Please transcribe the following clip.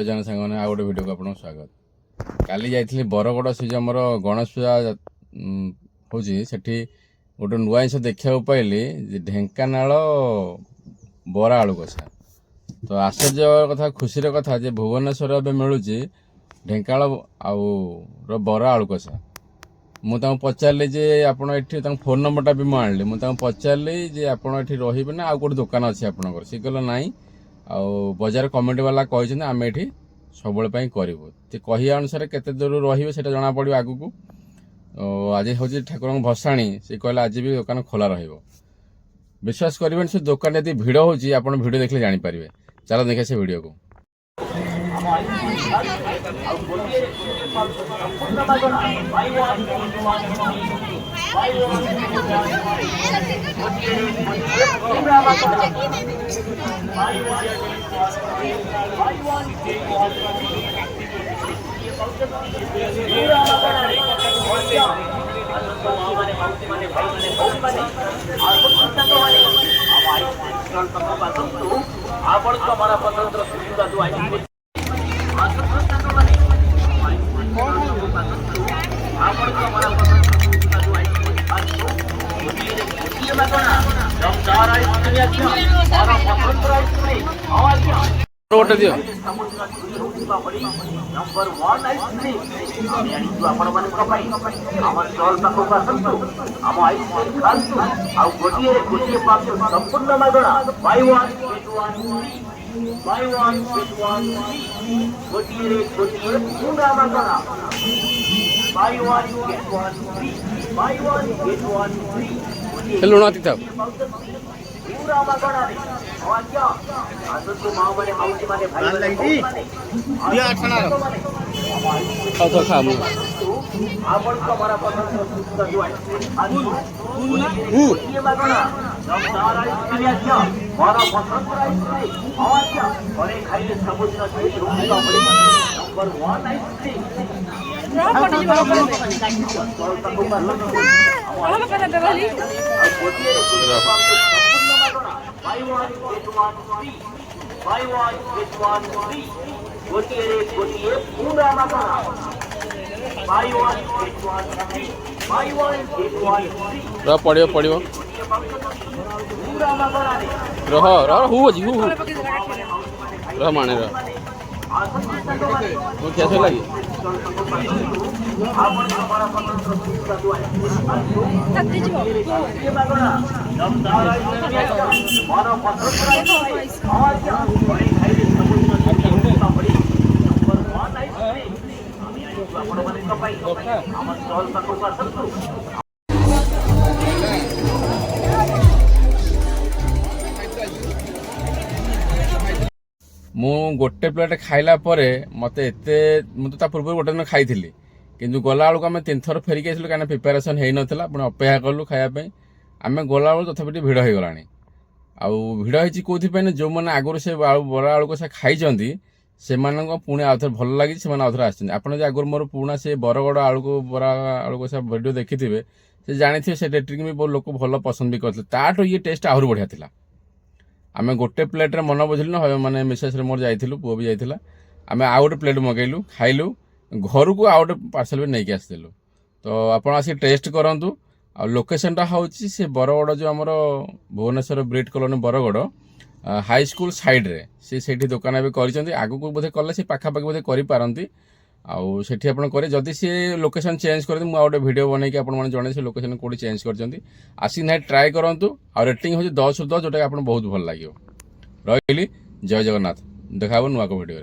जन सांग मैंने आउ गोटे भिडियो को आपको स्वागत। काली जाइली बरगड़ से जो आम गणेश पूजा हूँ से गोटे नुआ जिन देखा पाइली ढेंकानाल बरा आलू कषा। तो आश्चर्य कथा खुशी कथा जे भुवनेश्वर ए मिलूँ ढेंकानाल बरा आलू कषा। मुझे पचारि जे आपड़ी फोन नंबरटा भी मुझे मुझे पचारि जे आपड़ रे ना आउ गोटे दुकान अच्छे आपंकर सी कहला नाई बजार कमिटी वाला कहते आम ये सब करूँ कही अनुसार केते दूर रे से जना पड़ो आग को। आज हूँ ठाकुर भसाणी सी कहला आज भी दुकान खोला विश्वास करें से दुकान यदि भिड़ हो भिड देखले जानीपारे। चलो देखिए से भिड को। रोटे दियो नंबर 1 आइसक्रीम आमी आनिछु आपण मानक पई हमर स्टॉल पाखो आसंतु हम आइसक्रीम खांतु आ गोटिए पास संपूर्ण मागणा बाय 1 गेट 1 बाय 1 गेट 1 गोटिए पूरा मागणा buy 1 get 1 buy 1 get 1 hello नाती था पूरा मागणा रे आज्ञा आसंतु मां माने माउसी माने भाई माने दिया खाना तो खा मु आपण हमारा पसंद का जो ये मागणा जब सारा इसलिए क्या हमारा पसंद है आज्ञा और एक खाइले समुद्र से रूम का बड़ी नंबर 1 आइसक्रीम गोटिए पूरा मागणा बाय 1 गेट 1 बाय 1 गेट 1 रह पड़ियो पूरा मागणा रे रह रह हु जी हु रह माने रह वो कैसे लगी आपण हमारा पसंद का जो है ये मागणा जब सारा हमारा पसंद है आज्ञा और एक खाइले समुद्र का बड़ी नंबर 1 आइसक्रीम आमी आनिछु आपण मानक पई हमर स्टॉल पाखो आसंतु मु गोटे प्लेट खाइला परे मते एते मुझे पूर्व गोटे दिन खाई किंतु गला बेलू आम 3 थर फेरिक आसलु कहीं प्रिपेरेसन हो नाला पुणी अपेक्षा कलु खायापी आम गला बेलू तथापि भिड़ हो गलानी आउ भिड़ होती कौन जो मैंने आगुरी से बरा आलू कषा खाई से पुणी आउ थे भल लगी से आउे आसते आप आगुरी मोर पुणा से बरगड़ आलू को बरा आलू कषा भिडियो देखी थे से जानी थे से रेटिंग भी बहुत लोक भल पसंद भी करते ताठू ये टेस्ट आहरी बढ़िया था। आम गोटे प्लेट्रे मन बुझिलु ना माने मिसेस मोर जाइलु पुओ भी जाइला आम आउ गोटे प्लेट मगेलु खाइलु घर को आउ गोटे पार्सल भी नहीं आसलु। तो आपड़ आसिक टेस्ट करूँ आ लोकेशनटा हूँ से बरगड़ जो आमर Bhubaneswar Brit colony Bargarh high school side रे से दुकान भी कर आगू बोधे कले से पाखापाखि बोधे करें आउ से जदि सी लोकेशन चेंज कर गोटे भिडियो बनई आपने जन से लोकेशन कौटी चेंज कर आसिक ना ट्राए करूँ आ रेटिंग हूँ 10 ରୁ 10 जोटा आप बहुत भल लगे। रही जय जगन्नाथ देखा नुआ को भिडियो।